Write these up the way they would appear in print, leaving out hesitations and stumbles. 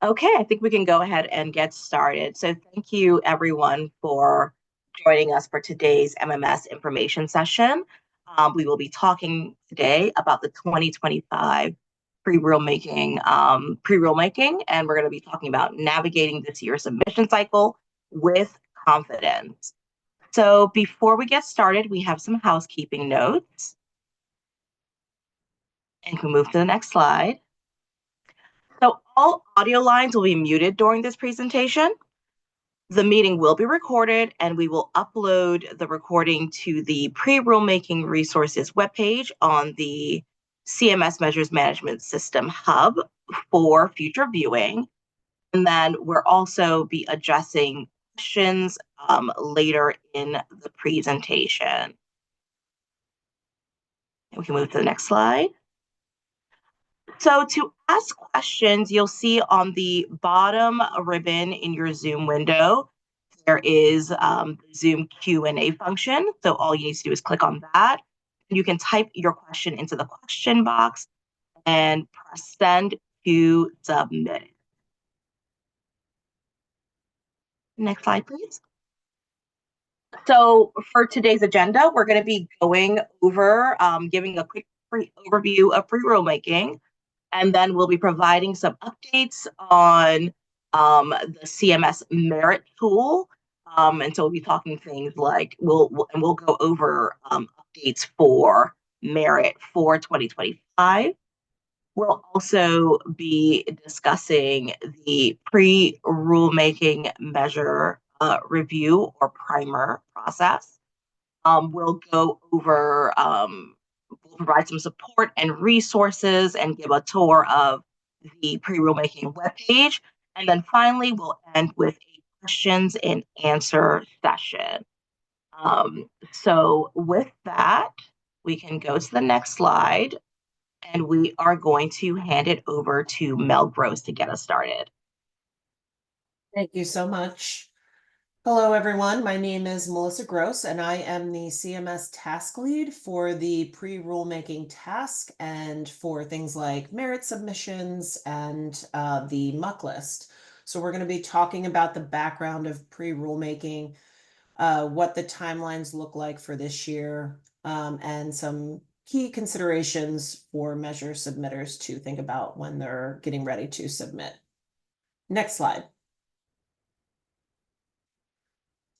Okay, I think we can go ahead and get started. So thank you everyone for joining us for today's MMS information session. We will be talking today about the 2025 pre-rulemaking, and we're going to be talking about navigating this year's submission cycle with confidence. So before we get started, we have some housekeeping notes. And we move to the next slide. So all audio lines will be muted during this presentation. The meeting will be recorded, and we will upload the recording to the Pre-Rulemaking Resources webpage on the CMS Measures Management System Hub for future viewing. And then we'll also be addressing questions later in the presentation. And we can move to the next slide. So to ask questions, you'll see on the bottom ribbon in your Zoom window, there is the Zoom Q&A function. So all you need to do is click on that. You can type your question into the question box and press send to submit. Next slide, please. So for today's agenda, we're going to be going over giving a quick overview of pre-rulemaking, and then we'll be providing some updates on the CMS merit tool. And so we'll be talking things like we'll go over updates for merit for 2025. We'll also be discussing the pre-rulemaking measure review or primer process. We'll go over, we'll provide some support and resources and give a tour of the pre-rulemaking webpage. And then finally, we'll end with a questions and answer session. So with that, we can go to the next slide, and we are going to hand it over to Mel Gross to get us started. Thank you so much. Hello, everyone. My name is Melissa Gross, and I am the CMS task lead for the pre-rulemaking task and for things like merit submissions and the MUC list. So we're going to be talking about the background of pre-rulemaking, what the timelines look like for this year, and some key considerations for measure submitters to think about when they're getting ready to submit. Next slide.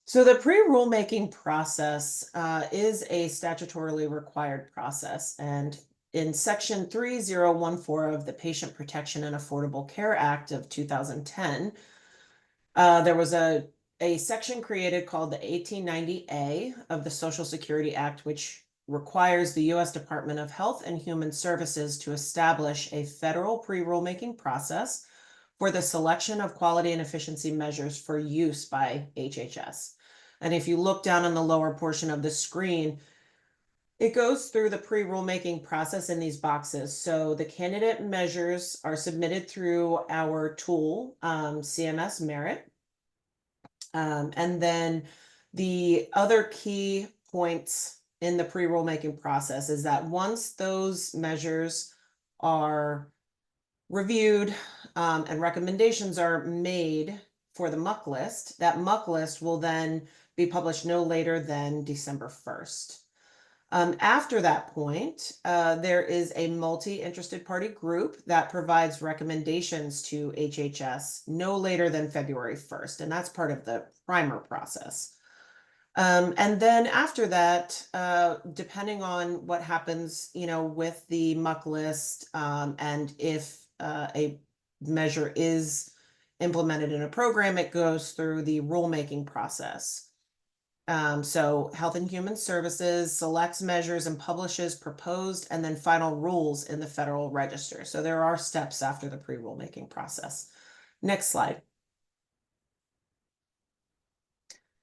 So the pre-rulemaking process is a statutorily required process, and in Section 3014 of the Patient Protection and Affordable Care Act of 2010, there was a section created called the 1890A of the Social Security Act, which requires the U.S. Department of Health and Human Services to establish a federal pre-rulemaking process for the selection of quality and efficiency measures for use by HHS. And if you look down on the lower portion of the screen, it goes through the pre-rulemaking process in these boxes. So the candidate measures are submitted through our tool, CMS Merit. And then the other key points in the pre-rulemaking process is that once those measures are reviewed and recommendations are made for the MUC list, that MUC list will then be published no later than December 1st. After that point, there is a multi-interested party group that provides recommendations to HHS no later than February 1st, and that's part of the primer process. And then after that, depending on what happens, with the MUC list, and if a measure is implemented in a program, it goes through the rulemaking process. So Health and Human Services selects measures and publishes proposed and then final rules in the Federal Register. So there are steps after the pre-rulemaking process. Next slide.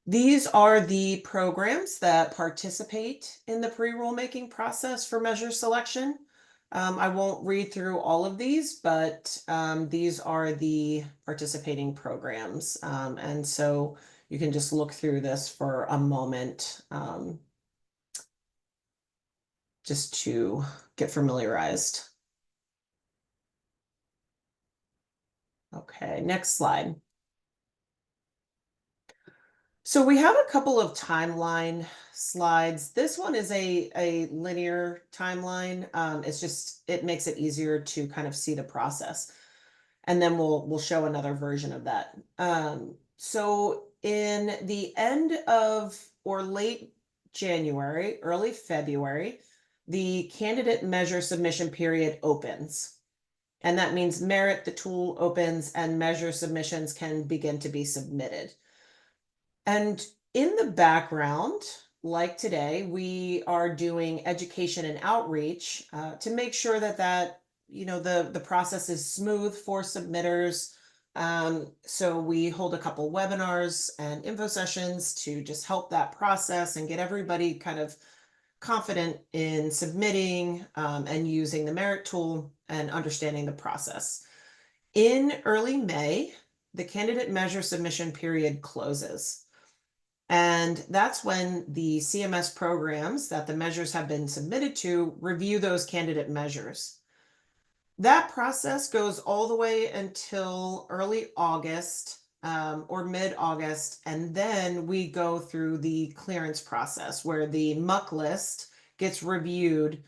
These are the programs that participate in the pre-rulemaking process for measure selection. I won't read through all of these, but these are the participating programs. And so you can just look through this for a moment just to get familiarized. Okay. Okay, next slide. So we have a couple of timeline slides. This one is a linear timeline. It makes it easier to kind of see the process. And then we'll show another version of that. So in the end of or late January, early February, the candidate measure submission period opens. And that means Merit, the tool, opens and measure submissions can begin to be submitted. And in the background, like today, we are doing education and outreach to make sure that the process is smooth for submitters. So we hold a couple webinars and info sessions to just help that process and get everybody kind of confident in submitting and using the Merit tool and understanding the process. In early May, the candidate measure submission period closes. And that's when the CMS programs that the measures have been submitted to review those candidate measures. That process goes all the way until early August or mid-August, and then we go through the clearance process where the MUC list gets reviewed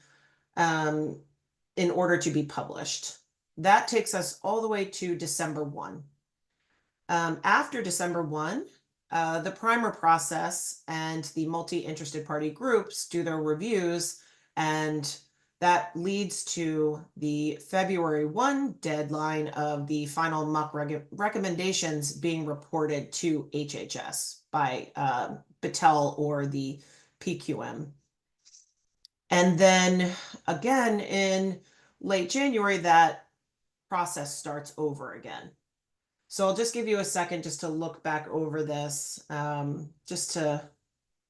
in order to be published. That takes us all the way to December 1. After December 1, the primer process and the multi-interested party groups do their reviews, and that leads to the February 1 deadline of the final MUC recommendations being reported to HHS by Battelle or the PQM. And then again in late January, that process starts over again. So I'll just give you a second just to look back over this, just to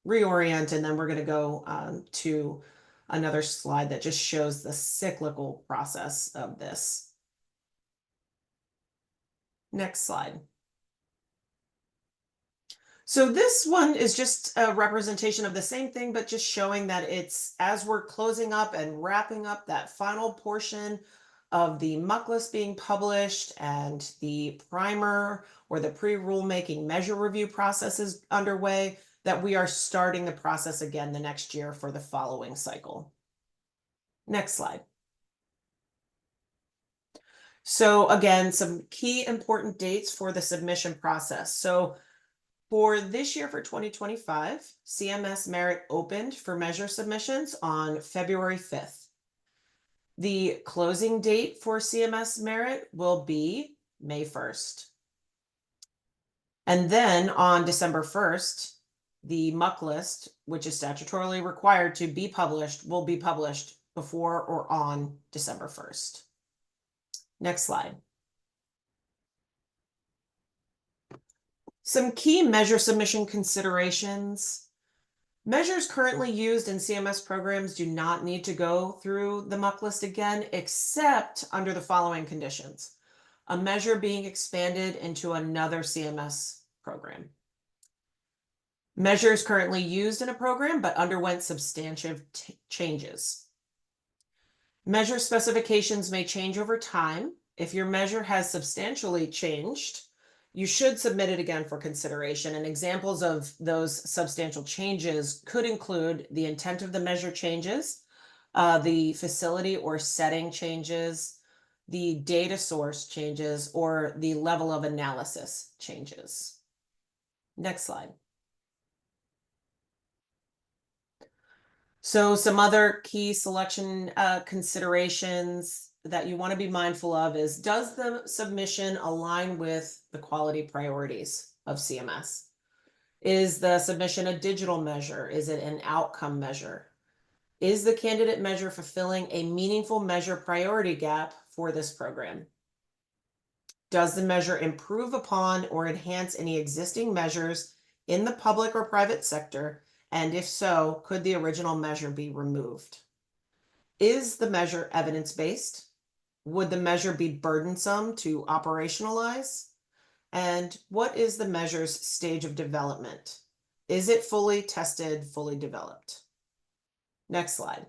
reorient, and then we're going to go to another slide that just shows the cyclical process of this. Next slide. So this one is just a representation of the same thing, but just showing that it's as we're closing up and wrapping up that final portion of the MUC list being published and the primer or the pre-rulemaking measure review process is underway, that we are starting the process again the next year for the following cycle. Next slide. So again, some key important dates for the submission process. So for this year, for 2025, CMS Merit opened for measure submissions on February 5th. The closing date for CMS Merit will be May 1st. And then on December 1st, the MUC list, which is statutorily required to be published, will be published before or on December 1st. Next slide. Some key measure submission considerations. Measures currently used in CMS programs do not need to go through the MUC list again, except under the following conditions. A measure being expanded into another CMS program. Measures currently used in a program but underwent substantive changes. Measure specifications may change over time. If your measure has substantially changed, you should submit it again for consideration. And examples of those substantial changes could include the intent of the measure changes, the facility or setting changes, the data source changes, or the level of analysis changes. Next slide. So some other key selection considerations that you want to be mindful of is, does the submission align with the quality priorities of CMS? Is the submission a digital measure? Is it an outcome measure? Is the candidate measure fulfilling a meaningful measure priority gap for this program? Does the measure improve upon or enhance any existing measures in the public or private sector? And if so, could the original measure be removed? Is the measure evidence-based? Would the measure be burdensome to operationalize? And what is the measure's stage of development? Is it fully tested, fully developed? Next slide.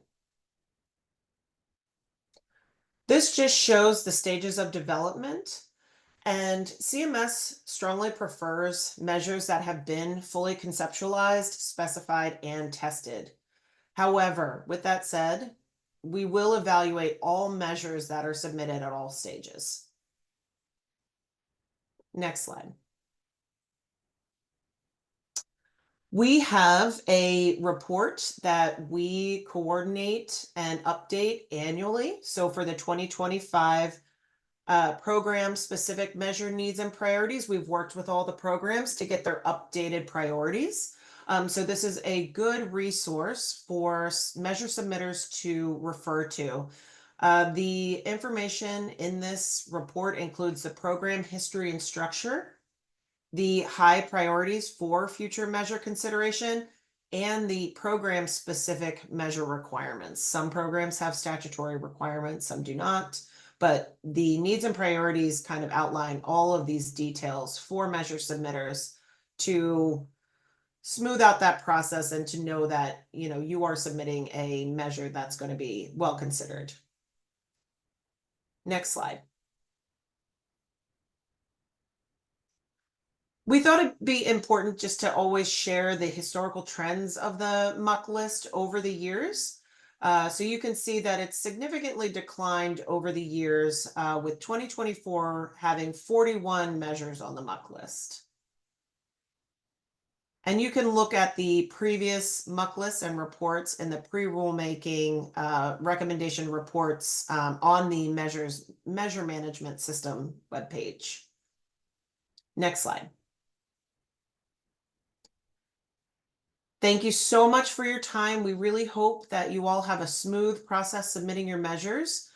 This just shows the stages of development. And CMS strongly prefers measures that have been fully conceptualized, specified, and tested. However, with that said, we will evaluate all measures that are submitted at all stages. Next slide. We have a report that we coordinate and update annually. So for the 2025 program specific measure needs and priorities, we've worked with all the programs to get their updated priorities. So this is a good resource for measure submitters to refer to. The information in this report includes the program history and structure, the high priorities for future measure consideration, and the program specific measure requirements. Some programs have statutory requirements, some do not, but the needs and priorities kind of outline all of these details for measure submitters to smooth out that process and to know that, you know, you are submitting a measure that's going to be well considered. Next slide. We thought it'd be important just to always share the historical trends of the MUC list over the years. So you can see that it's significantly declined over the years, with 2024 having 41 measures on the MUC list. And you can look at the previous MUC lists and reports in the pre-rulemaking recommendation reports on the measure management system webpage. Next slide. Thank you so much for your time. We really hope that you all have a smooth process submitting your measures.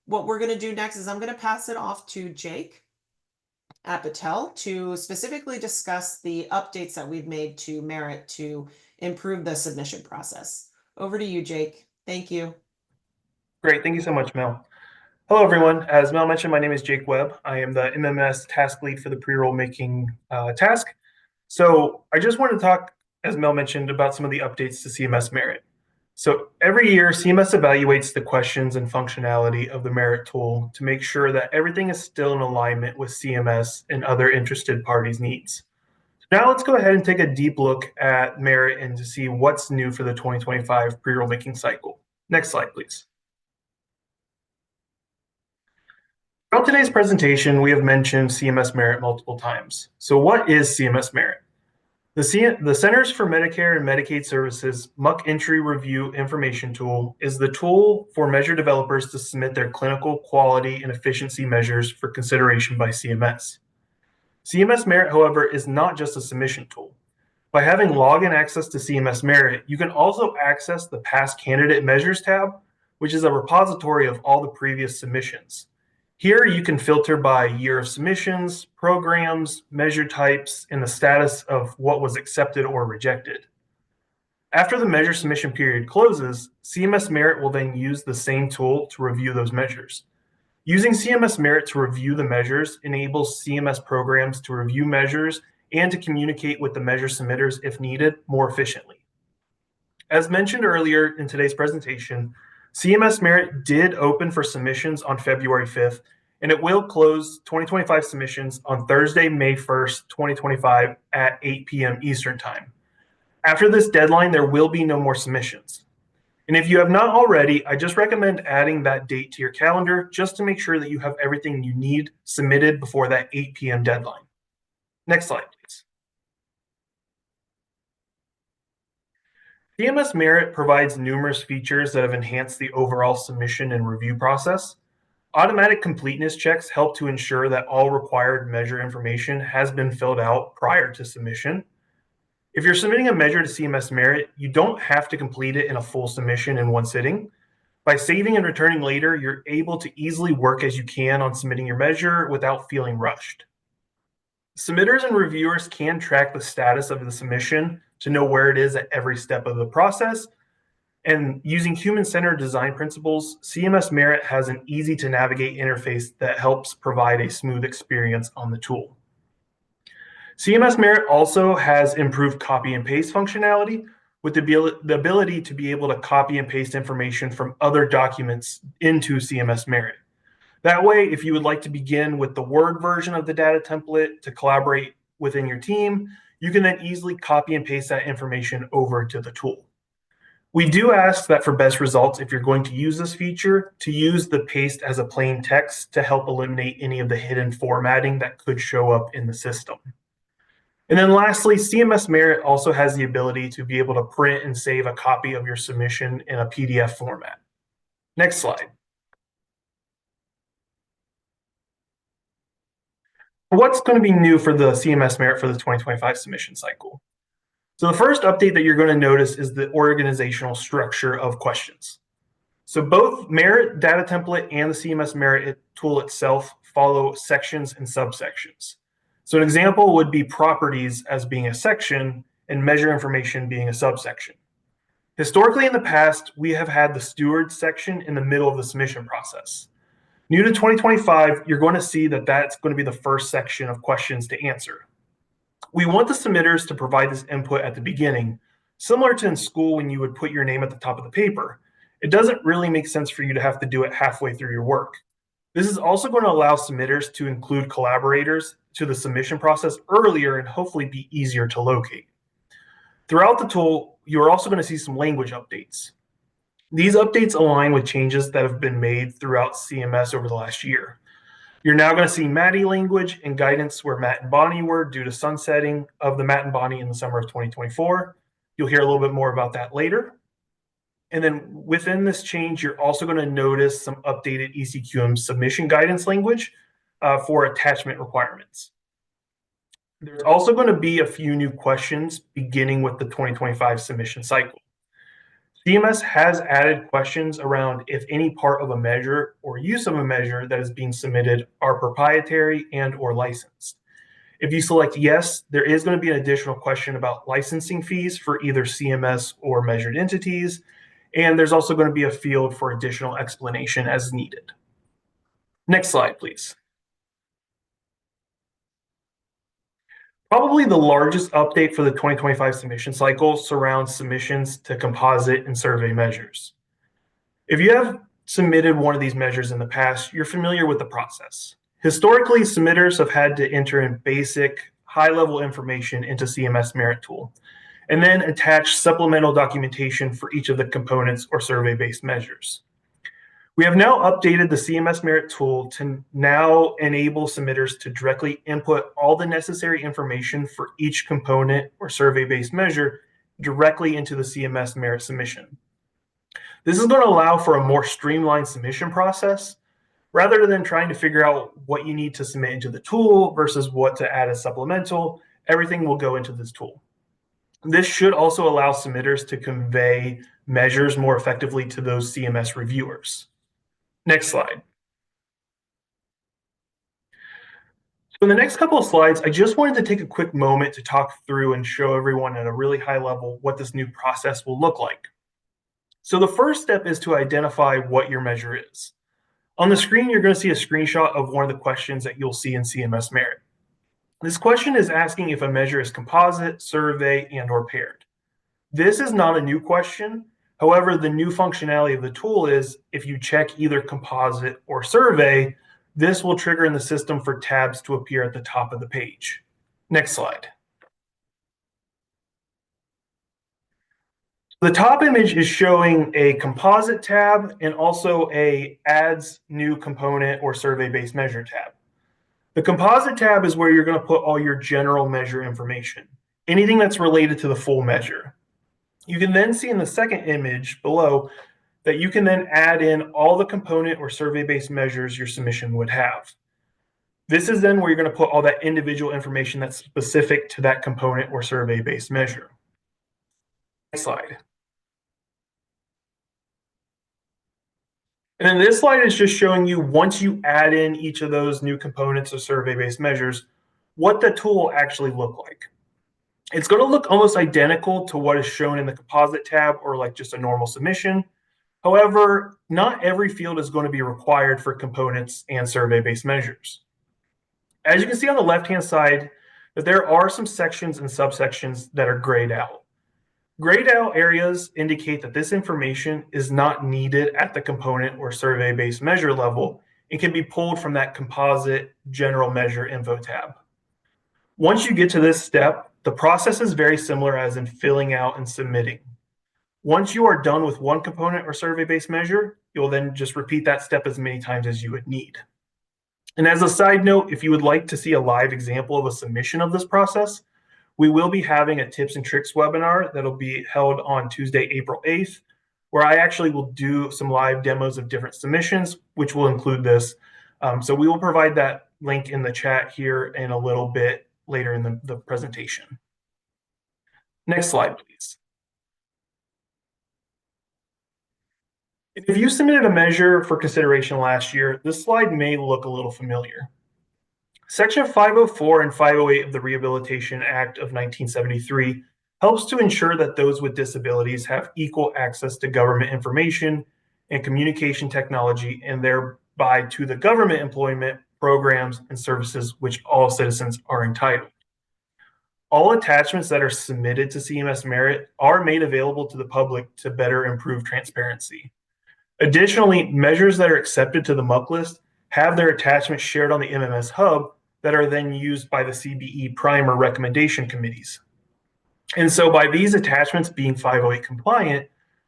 What we're going to do next is I'm going to pass it off to Jake Patel to specifically discuss the updates that we've made to Merit to improve the submission process. Over to you, Jake. Thank you. Great. Thank you so much, Mel. Hello, everyone. As Mel mentioned, my name is Jake Webb. I am the MMS task lead for the pre-rulemaking task. So I just want to talk, as Mel mentioned, about some of the updates to CMS Merit. So every year, CMS evaluates the questions and functionality of the Merit tool to make sure that everything is still in alignment with CMS and other interested parties' needs. Now let's go ahead and take a deep look at Merit and to see what's new for the 2025 pre-rulemaking cycle. Next slide, please. Throughout today's presentation, we have mentioned CMS Merit multiple times. So what is CMS Merit? The Centers for Medicare and Medicaid Services MUC Entry Review Information Tool is the tool for measure developers to submit their clinical quality and efficiency measures for consideration by CMS. CMS Merit, however, is not just a submission tool. By having login access to CMS Merit, you can also access the Past Candidate Measures tab, which is a repository of all the previous submissions. Here you can filter by year of submissions, programs, measure types, and the status of what was accepted or rejected. After the measure submission period closes, CMS Merit will then use the same tool to review those measures. Using CMS Merit to review the measures enables CMS programs to review measures and to communicate with the measure submitters if needed more efficiently. As mentioned earlier in today's presentation, CMS Merit did open for submissions on February 5th, and it will close 2025 submissions on Thursday, May 1st, 2025 at 8 p.m. Eastern Time. After this deadline, there will be no more submissions. And if you have not already, I just recommend adding that date to your calendar just to make sure that you have everything you need submitted before that 8 p.m. deadline. Next slide, please. CMS Merit provides numerous features that have enhanced the overall submission and review process. Automatic completeness checks help to ensure that all required measure information has been filled out prior to submission. If you're submitting a measure to CMS Merit, you don't have to complete it in a full submission in one sitting. By saving and returning later, you're able to easily work as you can on submitting your measure without feeling rushed. Submitters and reviewers can track the status of the submission to know where it is at every step of the process. And using human-centered design principles, CMS Merit has an easy-to-navigate interface that helps provide a smooth experience on the tool. CMS Merit also has improved copy and paste functionality with the ability to be able to copy and paste information from other documents into CMS Merit. That way, if you would like to begin with the Word version of the data template to collaborate within your team, you can then easily copy and paste that information over to the tool. We do ask that for best results, if you're going to use this feature, to use the paste as a plain text to help eliminate any of the hidden formatting that could show up in the system. And then lastly, CMS Merit also has the ability to be able to print and save a copy of your submission in a PDF format. Next slide. What's going to be new for the CMS Merit for the 2025 submission cycle? So the first update that you're going to notice is the organizational structure of questions. So both Merit data template and the CMS Merit tool itself follow sections and subsections. So an example would be properties as being a section and measure information being a subsection. Historically in the past, we have had the steward section in the middle of the submission process. New to 2025, you're going to see that that's going to be the first section of questions to answer. We want the submitters to provide this input at the beginning, similar to in school when you would put your name at the top of the paper. It doesn't really make sense for you to have to do it halfway through your work. This is also going to allow submitters to include collaborators to the submission process earlier and hopefully be easier to locate. Throughout the tool, you're also going to see some language updates. These updates align with changes that have been made throughout CMS over the last year. You're now going to see Maddie language and guidance where Matt and Bonnie were due to sunsetting of the Matt and Bonnie in the summer of 2024. You'll hear a little bit more about that later. And then within this change, you're also going to notice some updated ECQM submission guidance language for attachment requirements. There's also going to be a few new questions beginning with the 2025 submission cycle. CMS has added questions around if any part of a measure or use of a measure that is being submitted are proprietary and or licensed. If you select yes, there is going to be an additional question about licensing fees for either CMS or measured entities, and there's also going to be a field for additional explanation as needed. Next slide, please. Probably the largest update for the 2025 submission cycle surrounds submissions to composite and survey measures. If you have submitted one of these measures in the past, you're familiar with the process. Historically, submitters have had to enter in basic, high-level information into CMS Merit tool, and then attach supplemental documentation for each of the components or survey-based measures. We have now updated the CMS Merit tool to now enable submitters to directly input all the necessary information for each component or survey-based measure directly into the CMS Merit submission. This is going to allow for a more streamlined submission process rather than trying to figure out what you need to submit into the tool versus what to add as supplemental. Everything will go into this tool. This should also allow submitters to convey measures more effectively to those CMS reviewers. Next slide. So in the next couple of slides, I just wanted to take a quick moment to talk through and show everyone at a really high level what this new process will look like. So the first step is to identify what your measure is. On the screen, you're going to see a screenshot of one of the questions that you'll see in CMS Merit. This question is asking if a measure is composite, survey, and or paired. This is not a new question. However, the new functionality of the tool is if you check either composite or survey, this will trigger in the system for tabs to appear at the top of the page. Next slide. The top image is showing a composite tab and also a adds new component or survey-based measure tab. The composite tab is where you're going to put all your general measure information, anything that's related to the full measure. You can then see in the second image below that you can then add in all the component or survey-based measures your submission would have. This is then where you're going to put all that individual information that's specific to that component or survey-based measure. Next slide. And then this slide is just showing you once you add in each of those new components or survey-based measures, what the tool will actually look like. It's going to look almost identical to what is shown in the composite tab or like just a normal submission. However, not every field is going to be required for components and survey-based measures. As you can see on the left-hand side, that there are some sections and subsections that are grayed out. Grayed out areas indicate that this information is not needed at the component or survey-based measure level and can be pulled from that composite general measure info tab. Once you get to this step, the process is very similar as in filling out and submitting. Once you are done with one component or survey-based measure, you'll then just repeat that step as many times as you would need. And as a side note, if you would like to see a live example of a submission of this process, we will be having a tips and tricks webinar that'll be held on Tuesday, April 8th, where I actually will do some live demos of different submissions, which will include this. So we will provide that link in the chat here in a little bit later in the presentation. Next slide, please. If you submitted a measure for consideration last year, this slide may look a little familiar. Section 504 and 508 of the Rehabilitation Act of 1973 helps to ensure that those with disabilities have equal access to government information and communication technology, and thereby to the government employment programs and services which all citizens are entitled. All attachments that are submitted to CMS Merit are made available to the public to better improve transparency. Additionally, measures that are accepted to the MUC list have their attachments shared on the MMS Hub that are then used by the CBE primer recommendation committees. And so by these attachments being 508 compliant,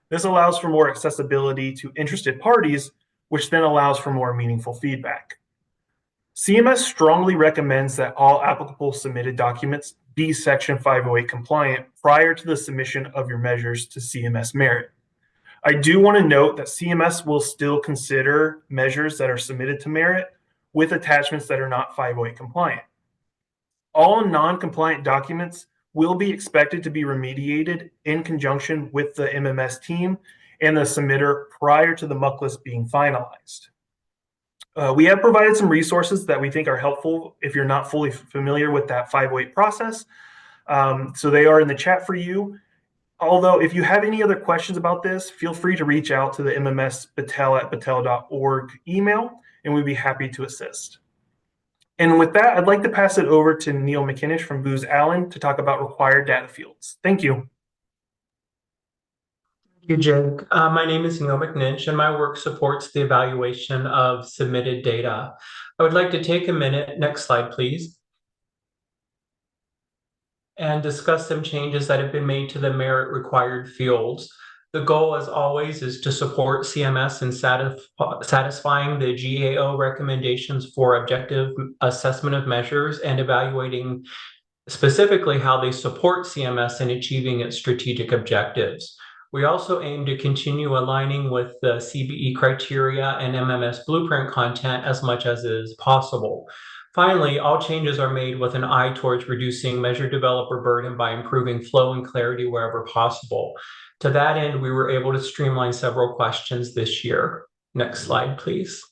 this allows for more accessibility to interested parties, which then allows for more meaningful feedback. CMS strongly recommends that all applicable submitted documents be Section 508 compliant prior to the submission of your measures to CMS Merit. I do want to note that CMS will still consider measures that are submitted to Merit with attachments that are not 508 compliant. All non-compliant documents will be expected to be remediated in conjunction with the MMS team and the submitter prior to the MUC list being finalized. We have provided some resources that we think are helpful if you're not fully familiar with that 508 process. So they are in the chat for you. Although, if you have any other questions about this, feel free to reach out to the MMS battelle@battelle.org email, and we'd be happy to assist. And with that, I'd like to pass it over to Neil McKinnish from Booz Allen to talk about required data fields. Thank you. Thank you, Jake. My name is Neil McNinch, and my work supports the evaluation of submitted data. I would like to take a minute, next slide, please, and discuss some changes that have been made to the merit required fields. The goal, as always, is to support CMS in satisfying the GAO recommendations for objective assessment of measures and evaluating specifically how they support CMS in achieving its strategic objectives. We also aim to continue aligning with the CBE criteria and MMS blueprint content as much as is possible. Finally, all changes are made with an eye towards reducing measure developer burden by improving flow and clarity wherever possible. To that end, we were able to streamline several questions this year. Next slide, please.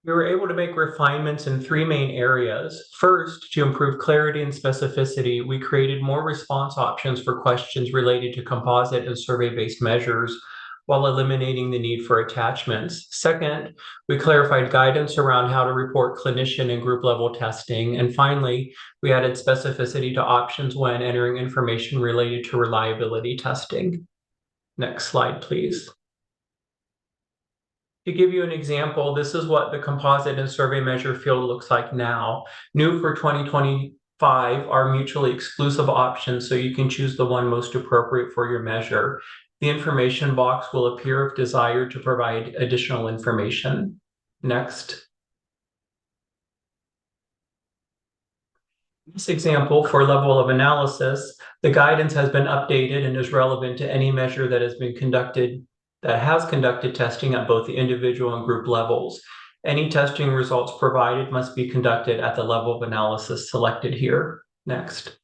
We were able to make refinements in three main areas. First, to improve clarity and specificity, we created more response options for questions related to composite and survey-based measures, while eliminating the need for attachments. Second, we clarified guidance around how to report clinician and group level testing. And finally, we added specificity to options when entering information related to reliability testing. Next slide, please. To give you an example, this is what the composite and survey measure field looks like now. New for 2025 are mutually exclusive options, so you can choose the one most appropriate for your measure. The information box will appear if desired to provide additional information. Next. In this example, for level of analysis, the guidance has been updated and is relevant to any measure that has conducted testing at both the individual and group levels. Any testing results provided must be conducted at the level of analysis selected here. Next.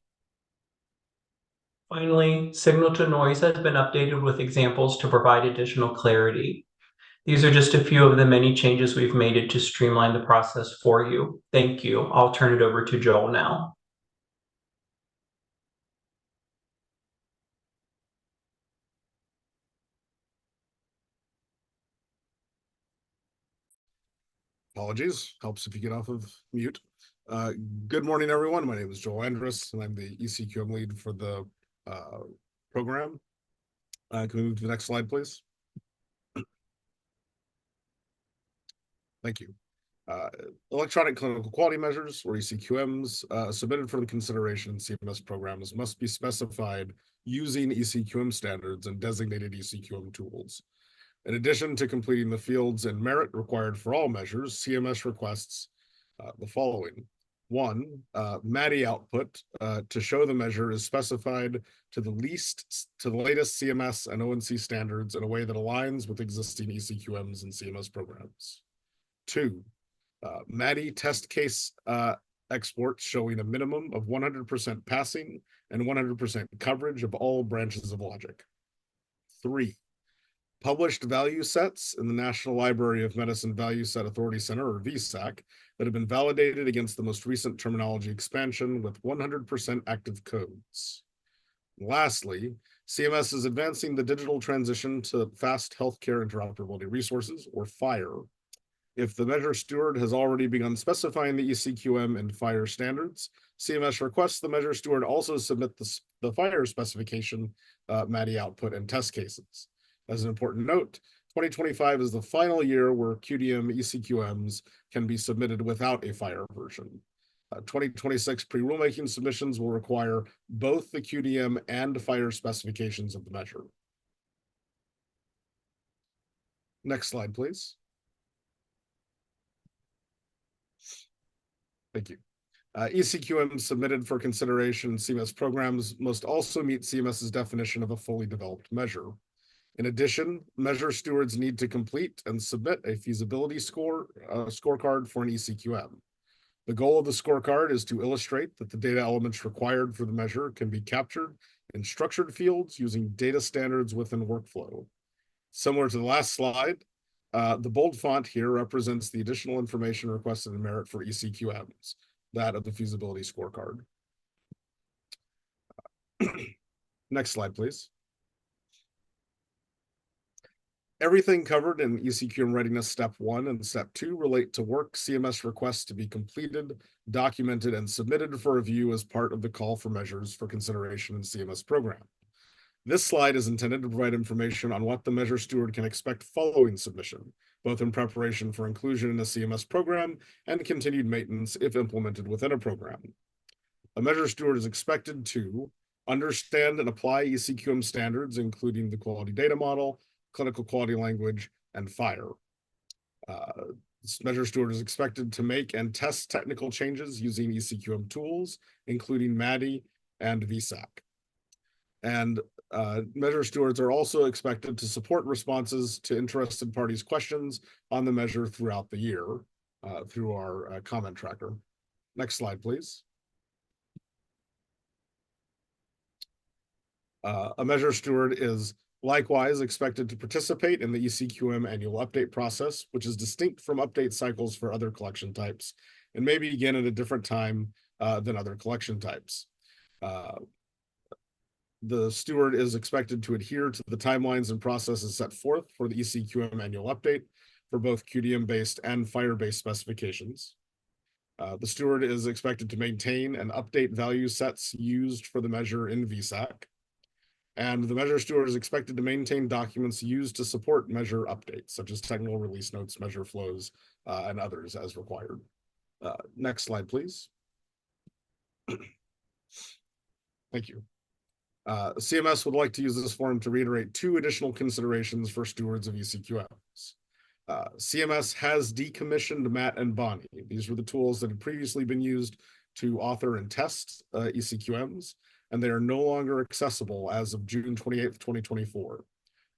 Finally, signal to noise has been updated with examples to provide additional clarity. These are just a few of the many changes we've made to streamline the process for you. Thank you. I'll turn it over to Joel now. Apologies, helps if you get off of mute. Good morning, everyone. My name is Joel Andrus, and I'm the ECQM lead for the program. Can we move to the next slide, please? Thank you. Electronic clinical quality measures, or ECQMs, submitted for the consideration in CMS programs must be specified using ECQM standards and designated ECQM tools. In addition to completing the fields and merit required for all measures, CMS requests the following. One, MADI output to show the measure is specified to the latest CMS and ONC standards in a way that aligns with existing ECQMs and CMS programs. Two, MADI test case exports showing a minimum of 100% passing and 100% coverage of all branches of logic. Three, published value sets in the National Library of Medicine Value Set Authority Center, or VSAC, that have been validated against the most recent terminology expansion with 100% active codes. Lastly, CMS is advancing the digital transition to Fast Healthcare Interoperability Resources, or FHIR. If the measure steward has already begun specifying the ECQM and FHIR standards, CMS requests the measure steward also submit the FHIR specification, MADI output, and test cases. As an important note, 2025 is the final year where QDM ECQMs can be submitted without a FHIR version. 2026 pre-rulemaking submissions will require both the QDM and FHIR specifications of the measure. Next slide, please. Thank you. ECQMs submitted for consideration in CMS programs must also meet CMS's definition of a fully developed measure. In addition, measure stewards need to complete and submit a feasibility scorecard for an ECQM. The goal of the scorecard is to illustrate that the data elements required for the measure can be captured in structured fields using data standards within workflow. Similar to the last slide, the bold font here represents the additional information requested in merit for ECQMs, that of the feasibility scorecard. Next slide, please. Everything covered in ECQM readiness step 1 and step 2 relate to work CMS requests to be completed, documented, and submitted for review as part of the call for measures for consideration in CMS program. This slide is intended to provide information on what the measure steward can expect following submission, both in preparation for inclusion in a CMS program and continued maintenance if implemented within a program. A measure steward is expected to understand and apply ECQM standards, including the quality data model, clinical quality language, and FHIR. This measure steward is expected to make and test technical changes using ECQM tools, including MADI and VSAC. And measure stewards are also expected to support responses to interested parties' questions on the measure throughout the year through our comment tracker. Next slide, please. A measure steward is likewise expected to participate in the ECQM annual update process, which is distinct from update cycles for other collection types and may begin at a different time than other collection types. The steward is expected to adhere to the timelines and processes set forth for the ECQM annual update for both QDM-based and FHIR-based specifications. The steward is expected to maintain and update value sets used for the measure in VSAC. And the measure steward is expected to maintain documents used to support measure updates, such as technical release notes, measure flows, and others as required. Next slide, please. Thank you. CMS would like to use this forum to reiterate 2 additional considerations for stewards of ECQMs. CMS has decommissioned MAT and Bonnie. These were the tools that had previously been used to author and test ECQMs, and they are no longer accessible as of June 28th, 2024.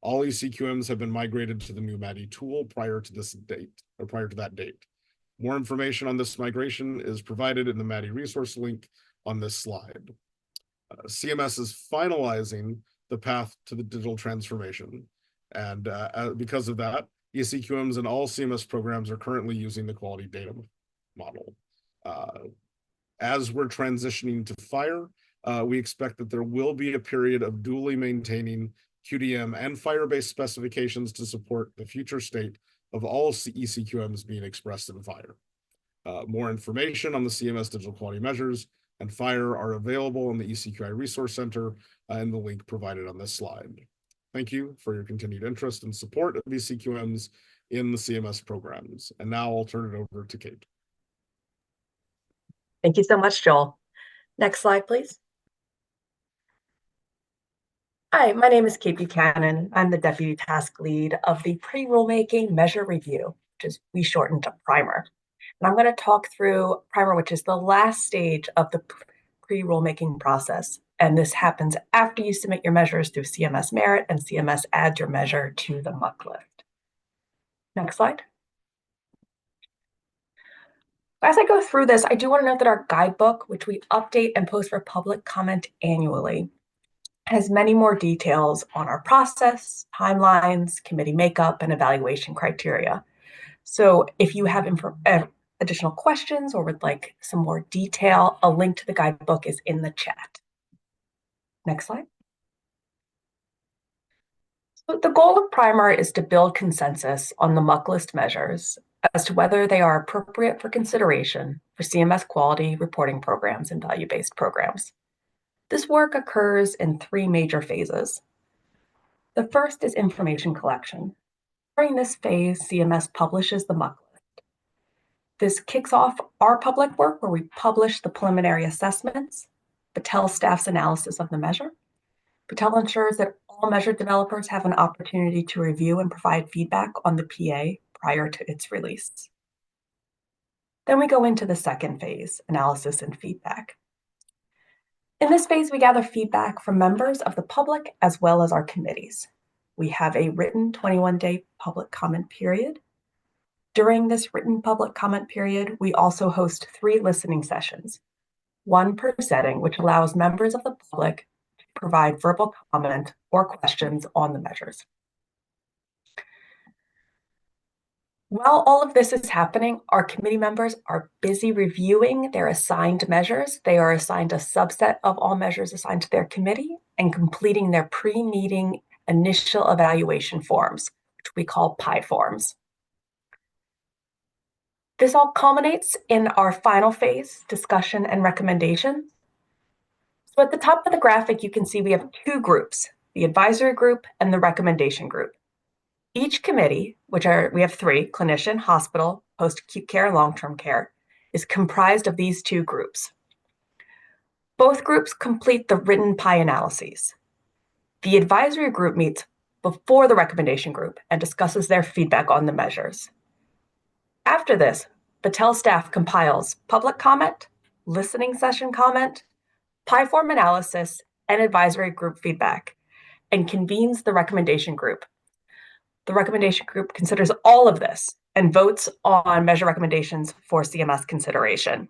All ECQMs have been migrated to the new MADI tool prior to that date. More information on this migration is provided in the MADI resource link on this slide. CMS is finalizing the path to the digital transformation, and because of that, ECQMs in all CMS programs are currently using the quality data model. As we're transitioning to FHIR, we expect that there will be a period of duly maintaining QDM and FHIR-based specifications to support the future state of all ECQMs being expressed in FHIR. More information on the CMS digital quality measures and FHIR are available in the ECQI Resource Center and the link provided on this slide. Thank you for your continued interest and support of ECQMs in the CMS programs. And now I'll turn it over to Kate. Thank you so much, Joel. Next slide, please. Hi, my name is Kate Buchanan. I'm the Deputy Task Lead of the Pre-Rulemaking Measure Review, which is we shortened to PRIMER. And I'm going to talk through PRIMER, which is the last stage of the pre-rulemaking process. And this happens after you submit your measures through CMS Merit and CMS adds your measure to the MUC list. Next slide. As I go through this, I do want to note that our guidebook, which we update and post for public comment annually, has many more details on our process, timelines, committee makeup, and evaluation criteria. So if you have additional questions or would like some more detail, a link to the guidebook is in the chat. Next slide. So the goal of PRIMER is to build consensus on the MUC list measures as to whether they are appropriate for consideration for CMS quality reporting programs and value-based programs. This work occurs in 3 major phases. The first is information collection. During this phase, CMS publishes the MUC list. This kicks off our public work where we publish the preliminary assessments, Battelle staff's analysis of the measure. Battelle ensures that all measure developers have an opportunity to review and provide feedback on the PA prior to its release. Then we go into the second phase, analysis and feedback. In this phase, we gather feedback from members of the public as well as our committees. We have a written 21-day public comment period. During this written public comment period, we also host 3 listening sessions, 1 per setting, which allows members of the public to provide verbal comment or questions on the measures. While all of this is happening, our committee members are busy reviewing their assigned measures. They are assigned a subset of all measures assigned to their committee and completing their pre-meeting initial evaluation forms, which we call PI forms. This all culminates in our final phase, discussion and recommendation. So at the top of the graphic, you can see we have 2 groups, the advisory group and the recommendation group. Each committee, we have 3, clinician, hospital, post-acute care, and long-term care, is comprised of these 2 groups. Both groups complete the written PI analyses. The advisory group meets before the recommendation group and discusses their feedback on the measures. After this, Battelle staff compiles public comment, listening session comment, PI form analysis, and advisory group feedback, and convenes the recommendation group. The recommendation group considers all of this and votes on measure recommendations for CMS consideration.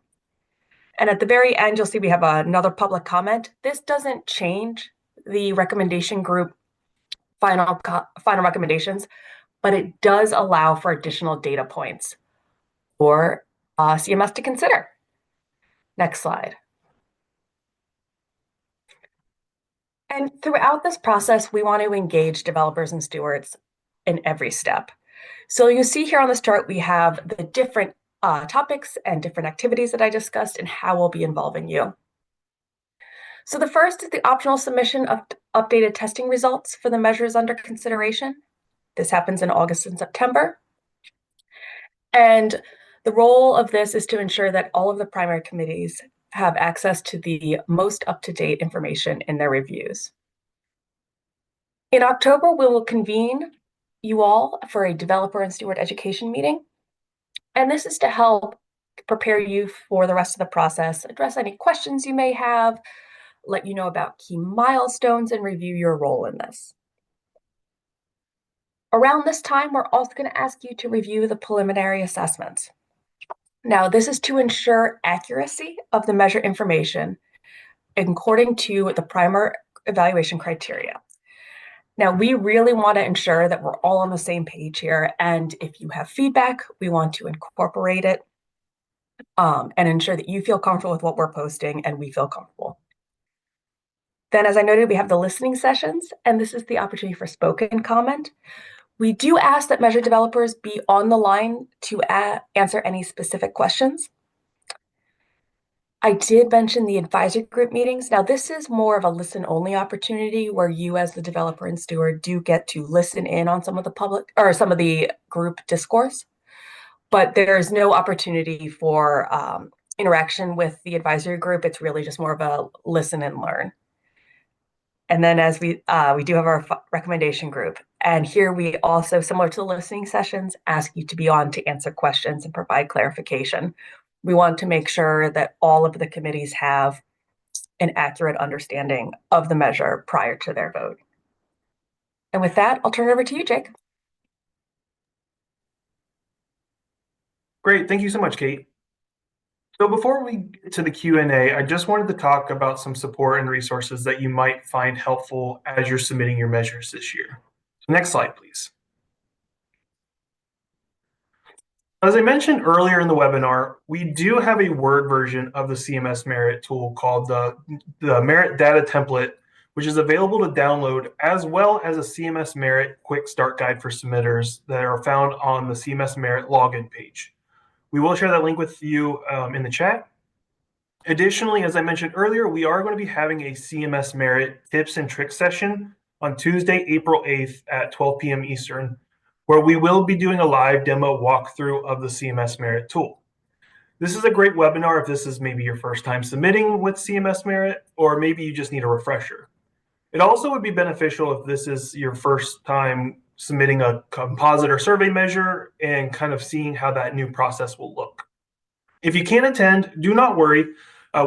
And at the very end, you'll see we have another public comment. This doesn't change the recommendation group final recommendations, but it does allow for additional data points for CMS to consider. Next slide. And throughout this process, we want to engage developers and stewards in every step. So you see here on this chart, we have the different topics and different activities that I discussed and how we'll be involving you. So the first is the optional submission of updated testing results for the measures under consideration. This happens in August and September. And the role of this is to ensure that all of the primary committees have access to the most up-to-date information in their reviews. In October, we will convene you all for a developer and steward education meeting. And this is to help prepare you for the rest of the process, address any questions you may have, let you know about key milestones, and review your role in this. Around this time, we're also going to ask you to review the preliminary assessments. Now, this is to ensure accuracy of the measure information according to the PRIMER evaluation criteria. Now, we really want to ensure that we're all on the same page here. And if you have feedback, we want to incorporate it and ensure that you feel comfortable with what we're posting and we feel comfortable. Then, as I noted, we have the listening sessions, and this is the opportunity for spoken comment. We do ask that measure developers be on the line to answer any specific questions. I did mention the advisory group meetings. Now, this is more of a listen-only opportunity where you, as the developer and steward, do get to listen in on some of the public or some of the group discourse, but there is no opportunity for interaction with the advisory group. It's really just more of a listen and learn. And then as we do have our recommendation group, and here we also, similar to the listening sessions, ask you to be on to answer questions and provide clarification. We want to make sure that all of the committees have an accurate understanding of the measure prior to their vote. And with that, I'll turn it over to you, Jake. Great, thank you so much, Kate. So before we get to the Q&A, I just wanted to talk about some support and resources that you might find helpful as you're submitting your measures this year. So next slide, please. As I mentioned earlier in the webinar, we do have a Word version of the CMS Merit tool called the Merit Data Template, which is available to download, as well as a CMS Merit Quick Start Guide for submitters that are found on the CMS Merit login page. We will share that link with you in the chat. Additionally, as I mentioned earlier, we are going to be having a CMS Merit tips and tricks session on Tuesday, April 8th at 12 p.m. Eastern, where we will be doing a live demo walkthrough of the CMS Merit tool. This is a great webinar if this is maybe your first time submitting with CMS Merit, or maybe you just need a refresher. It also would be beneficial if this is your first time submitting a composite or survey measure and kind of seeing how that new process will look. If you can't attend, do not worry.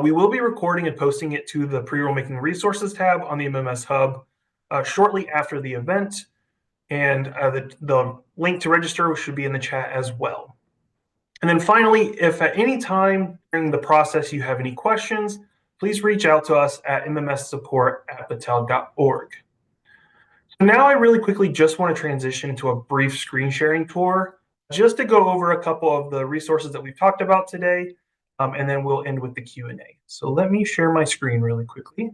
We will be recording and posting it to the Pre-Rulemaking Resources tab on the MMS Hub shortly after the event. And the link to register should be in the chat as well. And then finally, if at any time during the process you have any questions, please reach out to us at mmssupport@battelle.org. So now I really quickly just want to transition to a brief screen sharing tour, just to go over a couple of the resources that we've talked about today, and then we'll end with the Q&A. So let me share my screen really quickly.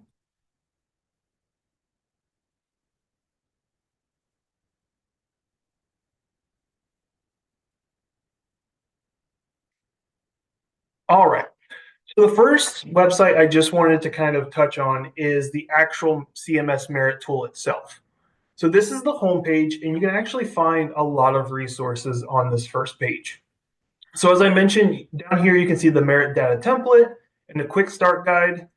All right. So the first website I just wanted to kind of touch on is the actual CMS Merit tool itself. So this is the homepage, and you can actually find a lot of resources on this first page. So as I mentioned, down here you can see the Merit Data Template and the Quick Start Guide.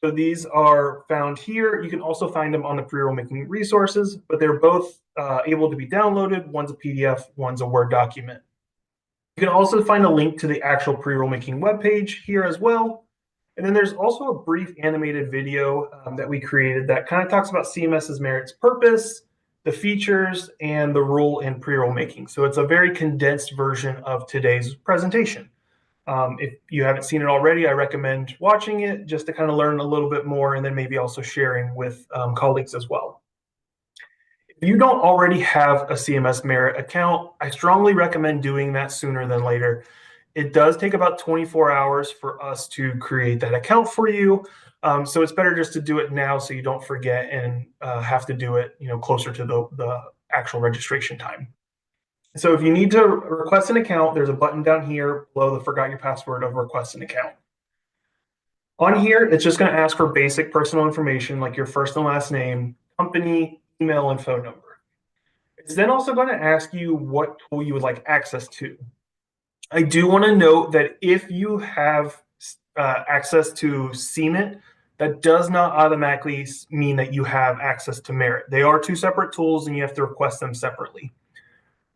So these are found here. You can also find them on the Pre-Rulemaking Resources, but they're both able to be downloaded. One's a PDF, one's a Word document. You can also find a link to the actual Pre-Rulemaking webpage here as well. And then there's also a brief animated video that we created that kind of talks about CMS's Merit's purpose, the features, and the role in pre-rulemaking. So it's a very condensed version of today's presentation. If you haven't seen it already, I recommend watching it just to kind of learn a little bit more, and then maybe also sharing with colleagues as well. If you don't already have a CMS Merit account, I strongly recommend doing that sooner than later. It does take about 24 hours for us to create that account for you. So it's better just to do it now so you don't forget and have to do it, closer to the actual registration time. So if you need to request an account, there's a button down here below the forgot your password of request an account. On here, it's just going to ask for basic personal information like your first and last name, company, email, and phone number. It's then also going to ask you what tool you would like access to. I do want to note that if you have access to CMIT, that does not automatically mean that you have access to Merit. They are two separate tools and you have to request them separately.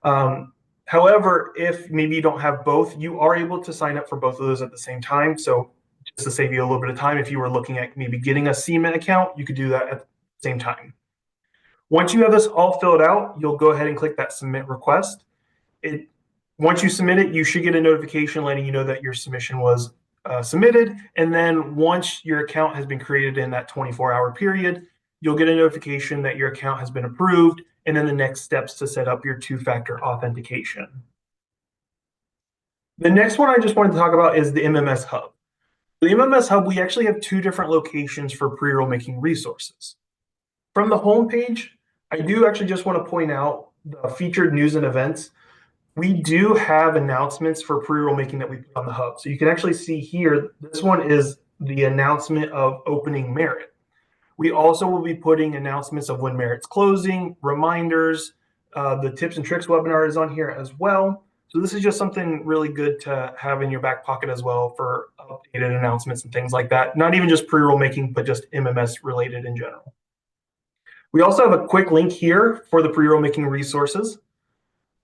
However, if maybe you don't have both, you are able to sign up for both of those at the same time. So just to save you a little bit of time, if you were looking at maybe getting a CMIT account, you could do that at the same time. Once you have this all filled out, you'll go ahead and click that submit request. Once you submit it, you should get a notification letting you know that your submission was submitted. And then once your account has been created in that 24-hour period, you'll get a notification that your account has been approved, and then the next steps to set up your two-factor authentication. The next one I just wanted to talk about is the MMS Hub. The MMS Hub, we actually have two different locations for pre-rulemaking resources. From the homepage, I do actually just want to point out the featured news and events. We do have announcements for pre-rulemaking that we put on the hub. So you can actually see here, this one is the announcement of opening merit. We also will be putting announcements of when merit's closing, reminders. The tips and tricks webinar is on here as well. So this is just something really good to have in your back pocket as well for updated announcements and things like that. Not even just pre-rulemaking, but just MMS related in general. We also have a quick link here for the pre-rulemaking resources.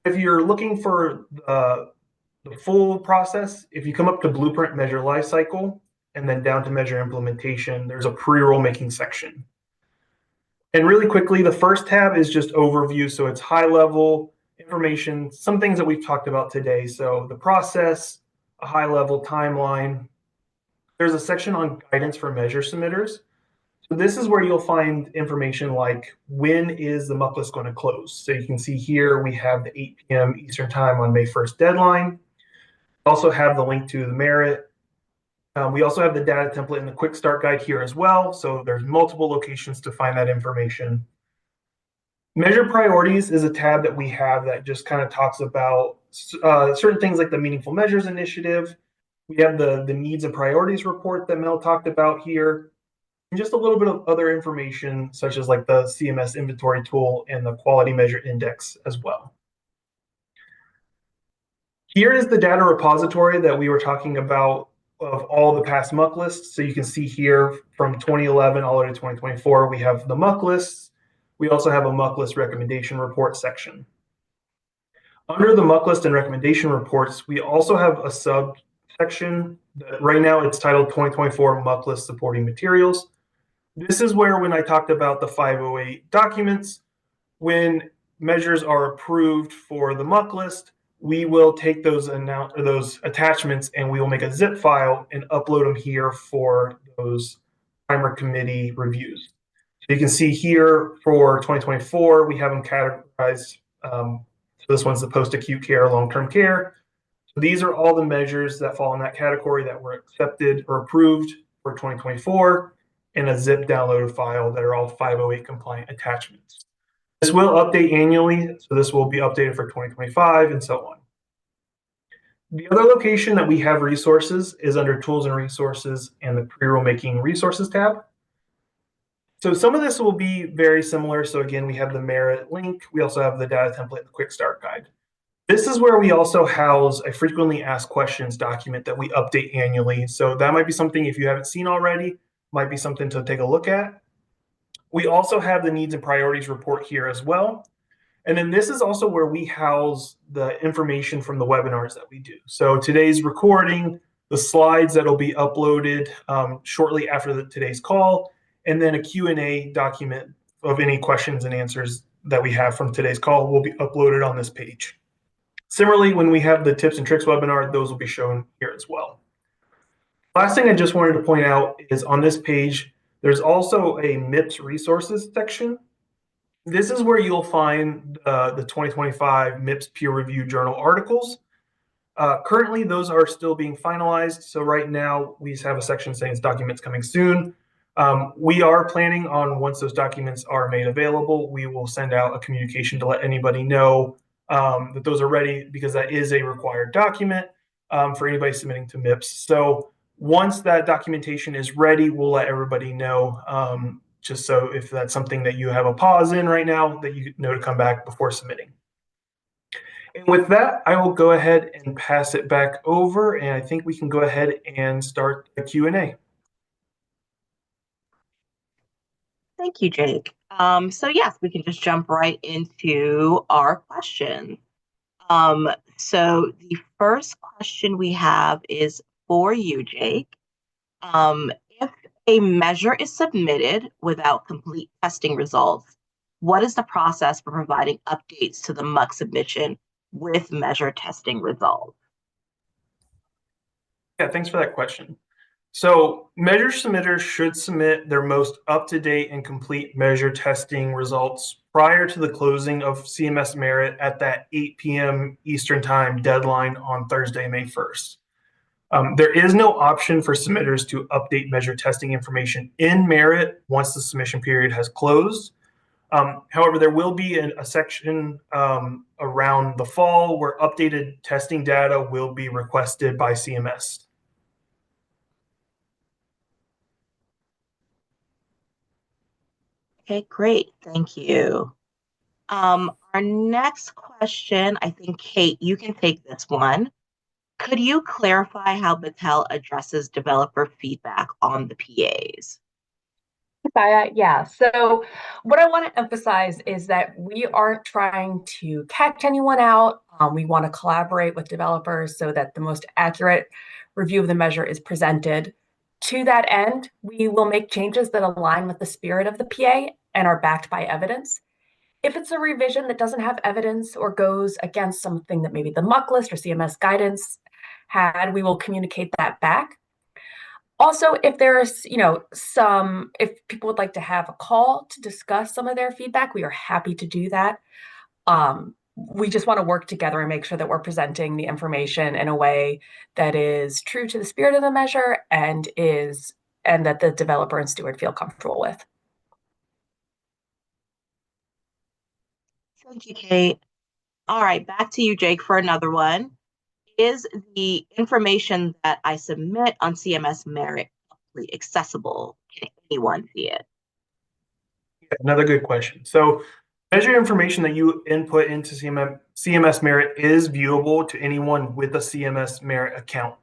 If you're looking for the full process, if you come up to Blueprint Measure Lifecycle and then down to Measure Implementation, there's a pre-rulemaking section. And really quickly, the first tab is just overview. So it's high level information, some things that we've talked about today. So the process, a high level timeline. There's a section on guidance for measure submitters. So this is where you'll find information like when is the MUC list going to close. So you can see here we have the 8 p.m. Eastern time on May 1st deadline. We also have the link to the merit. We also have the data template and the quick start guide here as well. So there's multiple locations to find that information. Measure priorities is a tab that we have that just kind of talks about certain things like the Meaningful Measures Initiative. We have the needs and priorities report that Mel talked about here. And just a little bit of other information, such as like the CMS inventory tool and the quality measure index as well. Here is the data repository that we were talking about of all the past MUC lists. So you can see here from 2011 all the way to 2024, we have the MUC lists. We also have a MUC list recommendation report section. Under the MUC list and recommendation reports, we also have a subsection that right now it's titled 2024 MUC list supporting materials. This is where when I talked about the 508 documents, when measures are approved for the MUC list, we will take those attachments and we will make a zip file and upload them here for those primer committee reviews. So you can see here for 2024, we have them categorized. So this one's the post-acute care, long-term care. So these are all the measures that fall in that category that were accepted or approved for 2024 in a zip downloaded file that are all 508 compliant attachments. This will update annually, so this will be updated for 2025 and so on. The other location that we have resources is under Tools and Resources and the Pre-Rulemaking Resources tab. So some of this will be very similar. So again, we have the merit link. We also have the data template and the quick start guide. This is where we also house a frequently asked questions document that we update annually. So that might be something, if you haven't seen already, might be something to take a look at. We also have the needs and priorities report here as well. And then this is also where we house the information from the webinars that we do. So today's recording, the slides that'll be uploaded shortly after today's call, and then a Q&A document of any questions and answers that we have from today's call will be uploaded on this page. Similarly, when we have the tips and tricks webinar, those will be shown here as well. Last thing I just wanted to point out is on this page, there's also a MIPS resources section. This is where you'll find the 2025 MIPS peer review journal articles. Currently, those are still being finalized. So right now, we just have a section saying it's documents coming soon. We are planning on, once those documents are made available, we will send out a communication to let anybody know that those are ready, because that is a required document for anybody submitting to MIPS. So once that documentation is ready, we'll let everybody know, just so if that's something that you have a pause in right now, that you know to come back before submitting. And with that, I will go ahead and pass it back over, and I think we can go ahead and start the Q&A. Thank you, Jake. So yes, we can just jump right into our questions. So the first question we have is for you, Jake. If a measure is submitted without complete testing results, what is the process for providing updates to the MUC submission with measure testing results? Yeah, thanks for that question. So measure submitters should submit their most up-to-date and complete measure testing results prior to the closing of CMS Merit at that 8 p.m. Eastern Time deadline on Thursday, May 1st. There is no option for submitters to update measure testing information in Merit once the submission period has closed. However, there will be a section around the fall where updated testing data will be requested by CMS. Okay, great. Thank you. Our next question, I think, Kate, you can take this one. Could you clarify how Battelle addresses developer feedback on the PAs? Yeah. So what I want to emphasize is that we aren't trying to catch anyone out. We want to collaborate with developers so that the most accurate review of the measure is presented. To that end, we will make changes that align with the spirit of the PA and are backed by evidence. If it's a revision that doesn't have evidence or goes against something that maybe the MUC list or CMS guidance had, we will communicate that back. Also, if there's, if people would like to have a call to discuss some of their feedback, we are happy to do that. We just want to work together and make sure that we're presenting the information in a way that is true to the spirit of the measure and that the developer and steward feel comfortable with. Thank you, Kate. All right, back to you, Jake, for another one. Is the information that I submit on CMS Merit publicly accessible? Can anyone see it? Another good question. So measure information that you input into CMS Merit is viewable to anyone with a CMS Merit account.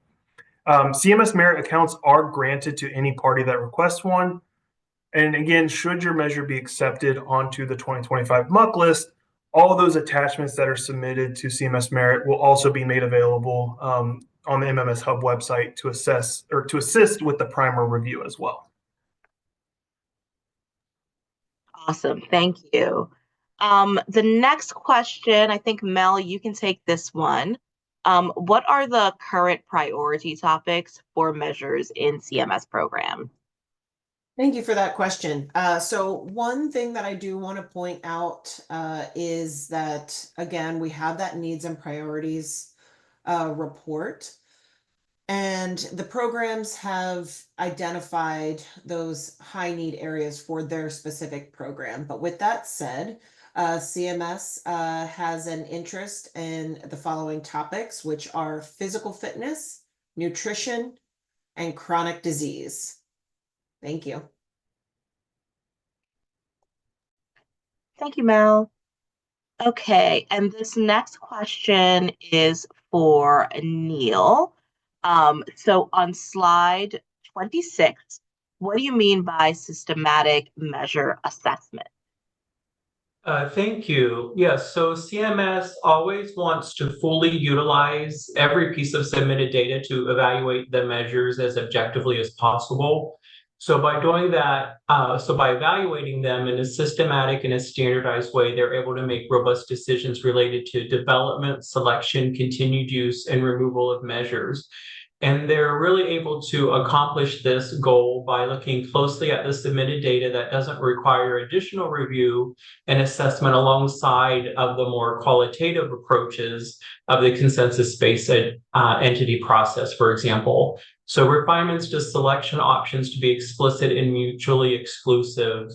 CMS Merit accounts are granted to any party that requests one. And again, should your measure be accepted onto the 2025 MUC list, all those attachments that are submitted to CMS Merit will also be made available on the MMS Hub website to assess or to assist with the primer review as well. Awesome, thank you. The next question, I think, Mel, you can take this one. What are the current priority topics for measures in CMS program? Thank you for that question. So one thing that I do want to point out is that, again, we have that needs and priorities report. And the programs have identified those high need areas for their specific program. But with that said, CMS has an interest in the following topics, which are physical fitness, nutrition, and chronic disease. Thank you. Thank you, Mel. Okay, and this next question is for Neil. So on slide 26, what do you mean by systematic measure assessment? Thank you. Yes, so CMS always wants to fully utilize every piece of submitted data to evaluate the measures as objectively as possible. So by doing that, by evaluating them in a systematic and a standardized way, they're able to make robust decisions related to development, selection, continued use, and removal of measures. And they're really able to accomplish this goal by looking closely at the submitted data that doesn't require additional review and assessment alongside of the more qualitative approaches of the consensus-based entity process, for example. So refinements to selection options to be explicit and mutually exclusive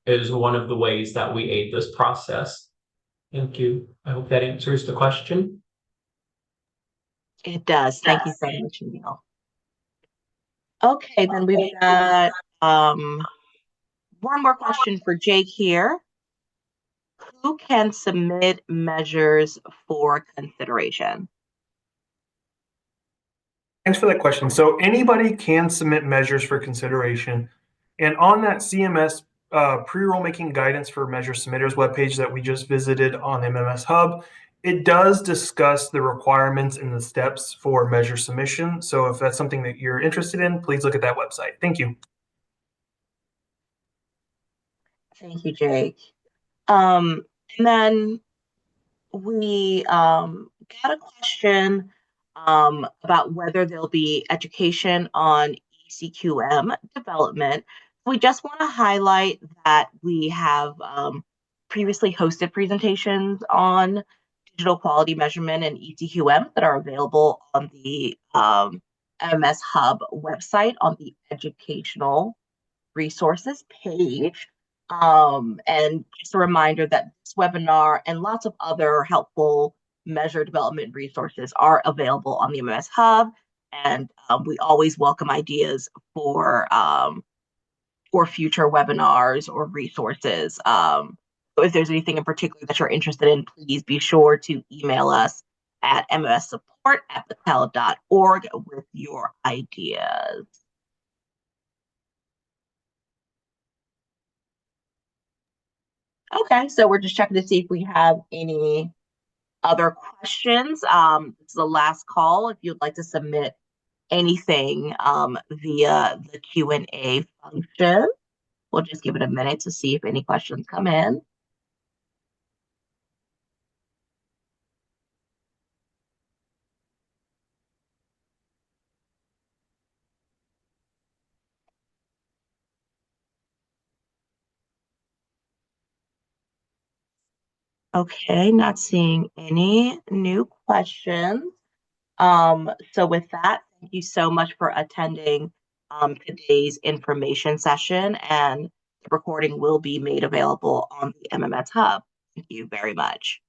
is one of the ways that we aid this process. Thank you. I hope that answers the question. It does. Thank you so much, Neil. Okay, then we've got one more question for Jake here. Who can submit measures for consideration? Thanks for that question. So anybody can submit measures for consideration. And on that CMS pre-rulemaking guidance for measure submitters webpage that we just visited on MMS Hub, it does discuss the requirements and the steps for measure submission. So if that's something that you're interested in, please look at that website. Thank you. Thank you, Jake. And then we got a question about whether there'll be education on ECQM development. We just want to highlight that we have previously hosted presentations on digital quality measurement and ECQM that are available on the MMS Hub website on the educational resources page. And just a reminder that this webinar and lots of other helpful measure development resources are available on the MMS Hub. And we always welcome ideas for future webinars or resources. So if there's anything in particular that you're interested in, please be sure to email us at mmssupport@battelle.org with your ideas. Okay, so we're just checking to see if we have any other questions. This is the last call. If you'd like to submit anything via the Q&A function, we'll just give it a minute to see if any questions come in. Okay, not seeing any new questions. So with that, thank you so much for attending today's information session, and the recording will be made available on the MMS Hub. Thank you very much.